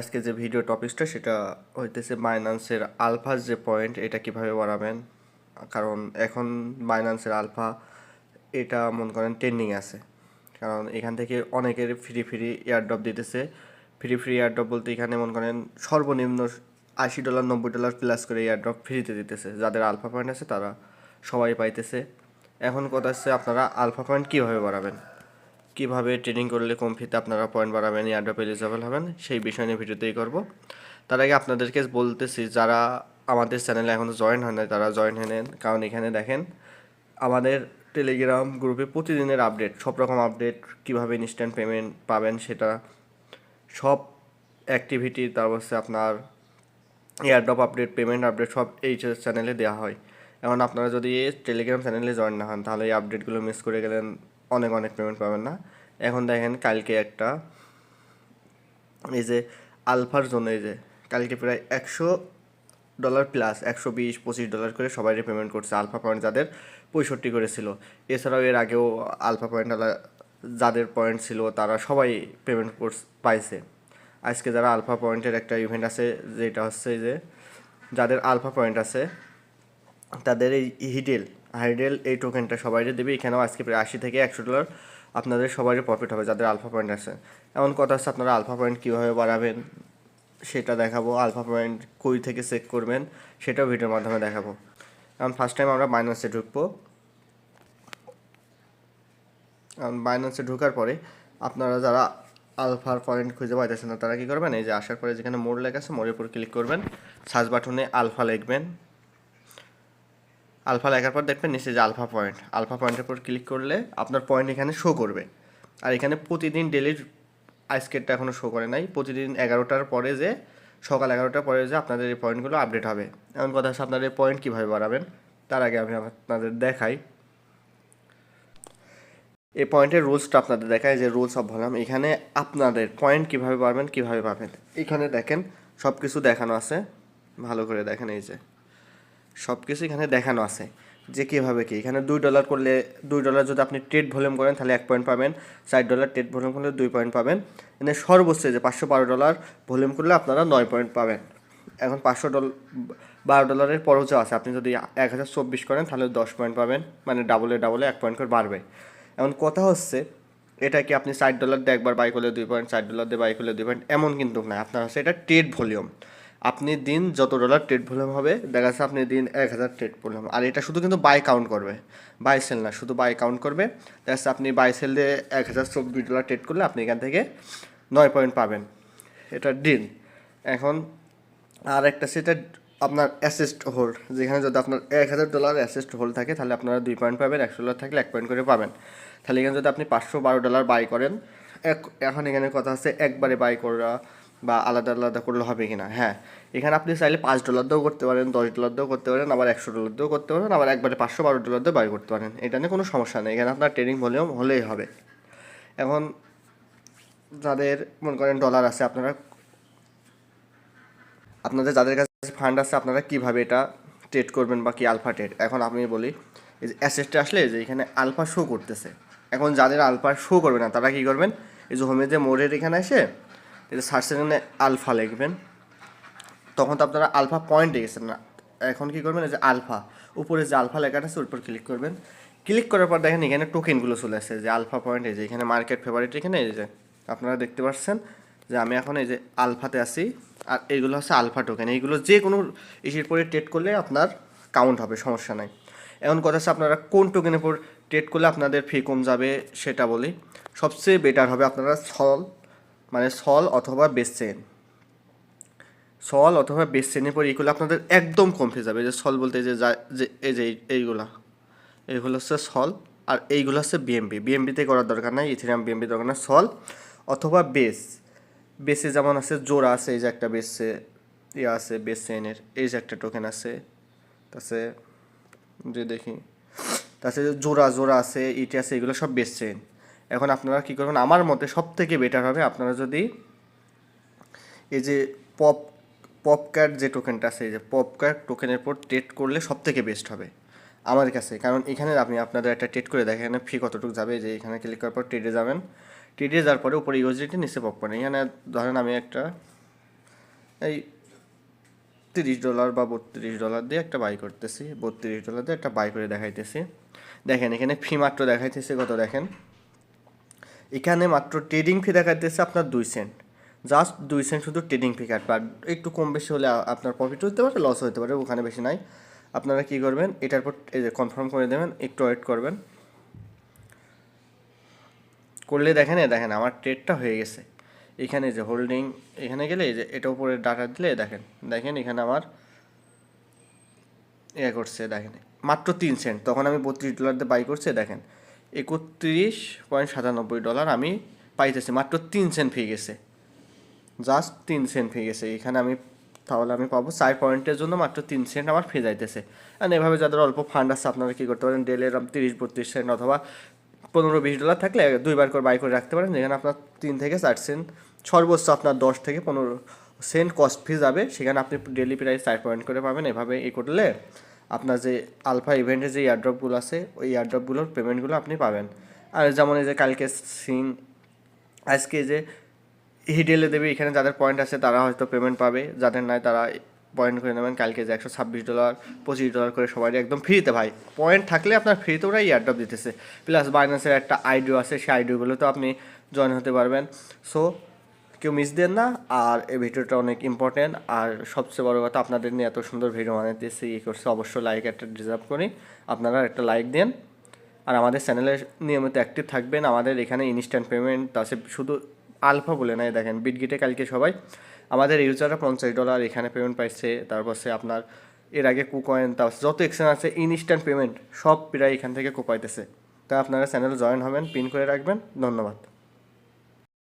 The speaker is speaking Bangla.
আজকে যে ভিডিও টপিকসটা সেটা হইতেছে বাইন্যান্সের আলফার যে পয়েন্ট এটা কিভাবে বাড়াবেন। কারণ এখন বাইন্যান্সের আলফা এটা মনে করেন ট্রেন্ডিং আছে, কারণ এখান থেকে অনেকের ফ্রি এয়ারড্রপ দিতেছে। ফ্রি এয়ারড্রপ বলতে এখানে মনে করেন সর্বনিম্ন $80 $90 প্লাস করে এয়ারড্রপ ফ্রিতে দিতেছে। যাদের আলফা পয়েন্ট আছে তারা সবাই পাইতেছে। এখন কথা হচ্ছে আপনারা আলফা পয়েন্ট কীভাবে বাড়াবেন, কীভাবে ট্রেডিং করলে কম ফিতে আপনারা পয়েন্ট বাড়াবেন, এয়ারড্রপ এলিজিবল হবেন, সেই বিষয় নিয়ে ভিডিওতেই করব। তার আগে আপনাদেরকে বলতেছি যারা আমাদের চ্যানেলে এখনও জয়েন হয় না তারা জয়েন হয়ে নেন, কারণ এখানে দেখেন আমাদের টেলিগ্রাম গ্রুপে প্রতিদিনের আপডেট, সব রকম আপডেট, কীভাবে ইনস্ট্যান্ট পেমেন্ট পাবেন সেটা সব অ্যাক্টিভিটি, তারপর হচ্ছে আপনার এয়ারড্রপ আপডেট, পেমেন্ট আপডেট সব এই চ্যানেলে দেওয়া হয়। এখন আপনারা যদি টেলিগ্রাম চ্যানেলে জয়েন না হন তাহলে এই আপডেটগুলো মিস করে গেলেন, অনেক পেমেন্ট পাবেন না। এখন দেখেন কালকে একটা এই যে আলফার জন্য এই যে কালকে প্রায় $100 প্লাস $120-25 করে সবাই পেমেন্ট করছে আলফা পয়েন্ট যাদের 65 করেছিল। এছাড়াও এর আগেও আলফা পয়েন্ট যাদের পয়েন্ট ছিল তারা সবাই পেমেন্ট পাইছে। আজকে যারা আলফা পয়েন্টের একটা ইভেন্ট আছে যেটা হচ্ছে যে যাদের আলফা পয়েন্ট আছে তাদের এই হাইডেল এই টোকেনটা সবাই দেবে। এখানেও আজকে প্রায় $80 থেকে $100 আপনাদের সবারই প্রফিট হবে যাদের আলফা পয়েন্ট আছে। এমন কথা হচ্ছে আপনারা আলফা পয়েন্ট কীভাবে বাড়াবেন সেটা দেখাবো, আলফা পয়েন্ট কই থেকে চেক করবেন সেটাও ভিডিওর মাধ্যমে দেখাবো। কারণ ফার্স্ট টাইম আমরা বাইন্যান্সে ঢুকবো। বাইন্যান্সে ঢোকার পরে আপনারা যারা আলফার পয়েন্ট খুঁজে পাইতেছেন না তারা কী করবেন, এই যে আসার পরে যেখানে মোর লেখা আছে মোরের উপর ক্লিক করবেন, সার্চ বাটনে আলফা লিখবেন। আলফা লেখার পর দেখবেন নিচে যে আলফা পয়েন্টের উপর ক্লিক করলে আপনার পয়েন্ট এখানে শো করবে। আর এখানে প্রতিদিন ডেলির আজকেরটা এখনও শো করে নাই, প্রতিদিন 11টার পরে যে সকাল 11টার পরে যে আপনাদের এই পয়েন্টগুলো আপডেট হবে। এমন কথা হচ্ছে আপনাদের পয়েন্ট কীভাবে বাড়াবেন তার আগে আমি আপনাদের দেখাই এই পয়েন্টের রুলসটা আপনাদের দেখায় যে রুলস অফ ভলিউম। এখানে আপনাদের পয়েন্ট কীভাবে বাড়বেন, কীভাবে পাবেন, এখানে দেখেন সব কিছু দেখানো আছে, ভালো করে দেখেন। এই যে সব কিছু এখানে দেখানো আছে যে কীভাবে কী। এখানে $2 করলে $2 যদি আপনি ট্রেড ভলিউম করেন তাহলে 1 পয়েন্ট পাবেন, $4 ট্রেড ভলিউম করলে 2 পয়েন্ট পাবেন। এখানে সর্বোচ্চ যে $512 ভলিউম করলে আপনারা 9 পয়েন্ট পাবেন। এখন $512 পরও আছে, আপনি যদি 1024 করেন তাহলে 10 পয়েন্ট পাবেন, মানে ডাবলে 1 পয়েন্ট করে বাড়বে। এখন কথা হচ্ছে এটা কি আপনি $4 দিয়ে একবার বাই করলে 2 পয়েন্ট, $4 দিয়ে বাই করলে 2 পয়েন্ট এমন কিন্তু না। আপনার হচ্ছে এটা ট্রেড ভলিউম। আপনি দিন যত ডলার ট্রেড ভলিউম হবে দেখা যাচ্ছে আপনি দিন 1000 ট্রেড ভলিউম, আর এটা শুধু কিন্তু বাই কাউন্ট করবে, বাই সেল না, শুধু বাই কাউন্ট করবে। দেখা যাচ্ছে আপনি বাই সেল দিয়ে $1024 ট্রেড করলে আপনি এখান থেকে 9 পয়েন্ট পাবেন, এটা দিন। এখন আর একটা সেটা আপনার অ্যাসেস্ট হোল্ড, যেখানে যদি আপনার $1000 অ্যাসেস্ট হোল্ড থাকে তাহলে আপনারা 2 পয়েন্ট পাবেন, $100 থাকলে 1 পয়েন্ট করে পাবেন। তাহলে এখানে যদি আপনি $512 বাই করেন, এখন এখানে কথা হচ্ছে একবারে বাই করা বা আলাদা করলে হবে কি না। হ্যাঁ, এখানে আপনি চাইলে $5 দিয়েও করতে পারেন, $10 দিয়েও করতে পারেন, আবার $100 দিয়েও করতে পারেন, আবার একবারে $512 দিয়ে বাই করতে পারেন। এটা নিয়ে কোনো সমস্যা নেই, এখানে আপনার ট্রেডিং ভলিউম হলেই হবে। এখন যাদের মনে করেন ডলার আছে, আপনাদের যাদের কাছে ফান্ড আছে আপনারা কীভাবে এটা ট্রেড করবেন বা কি আলফা ট্রেড। এখন আমি বলি এই যে অ্যাসেটটা আসলে যে এখানে আলফা শো করতেছে, এখন যাদের আলফা শো করবে না তারা কী করবেন, এই যে হোমে যে মোড়ের এখানে এসে এই যে সার্চ এখানে আলফা লিখবেন, তখন তো আপনারা আলফা পয়েন্টে গেছেন না। এখন কী করবেন, এই যে আলফা উপরে যে আলফা লেখাটা আছে ওর উপর ক্লিক করবেন। ক্লিক করার পর দেখেন এখানে টোকেনগুলো চলে আসছে যে আলফা পয়েন্ট, এই যে এখানে মার্কেট ফেভারিট, এখানে এই যে আপনারা দেখতে পাচ্ছেন যে আমি এখন এই যে আলফাতে আছি, আর এইগুলো হচ্ছে আলফা টোকেন। এইগুলো যে কোনো ইস্যুর পরে ট্রেড করলে আপনার কাউন্ট হবে, সমস্যা নাই। এখন কথা হচ্ছে আপনারা কোন টোকেনের উপর ট্রেড করলে আপনাদের ফি কম যাবে সেটা বলি। সবচেয়ে বেটার হবে আপনারা সল অথবা বেস চেনের পর এইগুলো আপনাদের একদম কম ফি যাবে। যে সল বলতে যে এই যে এইগুলো হচ্ছে সল, আর এইগুলো হচ্ছে বিএমবিতে করার দরকার নাই, ইথেরিয়াম বিএমবি দরকার না। সল অথবা বেসে যেমন আছে জোড়া আছে, এই যে একটা বেসে আছে বেস চেইনের, এই যে একটা টোকেন আছে, তাছে যে দেখি তাছে জোড়া আছে, ইটি আছে, এগুলো সব বেস চেইন। এখন আপনারা কী করবেন, আমার মতে সব থেকে বেটার হবে আপনারা যদি এই যে পপক্যাট যে টোকেনটা আছে, এই যে পপক্যাট টোকেনের উপর ট্রেড করলে সব থেকে বেস্ট হবে আমার কাছে। কারণ এখানে আপনি আপনাদের একটা ট্রেড করে দেখেন ফি কতটুকু যাবে। যে এখানে ক্লিক করার পর ট্রেডে যাবেন, ট্রেডে যাওয়ার পরে উপরে ইউএসডিটি নিচে পপ করেন। এখানে ধরেন আমি একটা এই $30 বা $32 দিয়ে একটা বাই করতেছি, $32 দিয়ে একটা বাই করে দেখাইতেছি। দেখেন এখানে ফি মাত্র দেখাইতেছে কত, দেখেন এখানে মাত্র ট্রেডিং ফি দেখাইতেছে আপনার 2 সেন্ট, জাস্ট 2 সেন্ট শুধু ট্রেডিং ফি কাটবে। আর একটু কম বেশি হলে আপনার প্রফিট হতে পারে, লস হতে পারে, ওখানে বেশি নাই। আপনারা কী করবেন, এটার পর এই যে কনফার্ম করে দেবেন, একটু ওয়েট করবেন, করলে দেখেন দেখেন আমার ট্রেডটা হয়ে গেছে। এখানে যে হোল্ডিং, এখানে গেলে এই যে এটা উপরে ডাটা দিলে দেখেন দেখেন এখানে আমার করছে, দেখেন মাত্র 3 সেন্ট। তখন আমি $32 দিয়ে বাই করছি, দেখেন $31.97 আমি পাইতেছি, মাত্র 3 সেন্ট ফি গেছে, জাস্ট 3 সেন্ট ফি গেছে। এখানে আমি তাহলে আমি পাবো 4 পয়েন্টের জন্য মাত্র 3 সেন্ট আমার ফি যাইতেছে। আর এভাবে যাদের অল্প ফান্ড আছে আপনারা কী করতে পারেন, ডেলি 30-32 সেন্ট অথবা $15-20 থাকলে 2বার করে বাই করে রাখতে পারেন, যেখানে আপনার 3 থেকে 4 সেন্ট, সর্বোচ্চ আপনার 10 থেকে 15 সেন্ট কস্ট ফি যাবে, সেখানে আপনি ডেলি প্রাইস 4 পয়েন্ট করে পাবেন। এভাবে করলে আপনার যে আলফা ইভেন্টের যে এয়ারড্রপগুলো আছে ওই এয়ারড্রপগুলোর পেমেন্টগুলো আপনি পাবেন। আর যেমন এই যে কালকে সিন, আজকে যে হিডেলে দেবে, এখানে যাদের পয়েন্ট আছে তারা হয়তো পেমেন্ট পাবে, যাদের নাই তারা পয়েন্ট করে নেবেন। কালকে যে $126, $25 করে সবাই একদম ফ্রিতে, ভাই পয়েন্ট থাকলে আপনার ফ্রিতে ওরা এয়ারড্রপ দিতেছে। প্লাস বাইন্যান্সের একটা আইডিও আছে, সেই আইডিওগুলোতেও আপনি জয়েন হতে পারবেন। সো কেউ মিস দেন না। আর এই ভিডিওটা অনেক ইম্পর্টেন্ট। আর সবচেয়ে বড় কথা, আপনাদের নিয়ে এত সুন্দর ভিডিও বানাইতেছি করছে, অবশ্যই লাইক একটা ডিজার্ভ করি, আপনারা একটা লাইক দেন। আর আমাদের চ্যানেলে নিয়মিত অ্যাক্টিভ থাকবেন। আমাদের এখানে ইনস্ট্যান্ট পেমেন্ট আছে, শুধু আলফা বলে নাই, দেখেন বিটগেটে কালকে সবাই আমাদের ইউজাররা $50 এখানে পেমেন্ট পাইছে। তারপর সে আপনার এর আগে কুকয়েন, তারপর যত এক্সচেঞ্জ আছে ইনস্ট্যান্ট পেমেন্ট সব প্রায় এখান থেকে কোপাইতেছে। তা আপনারা চ্যানেলে জয়েন হবেন, পিন করে রাখবেন। ধন্যবাদ।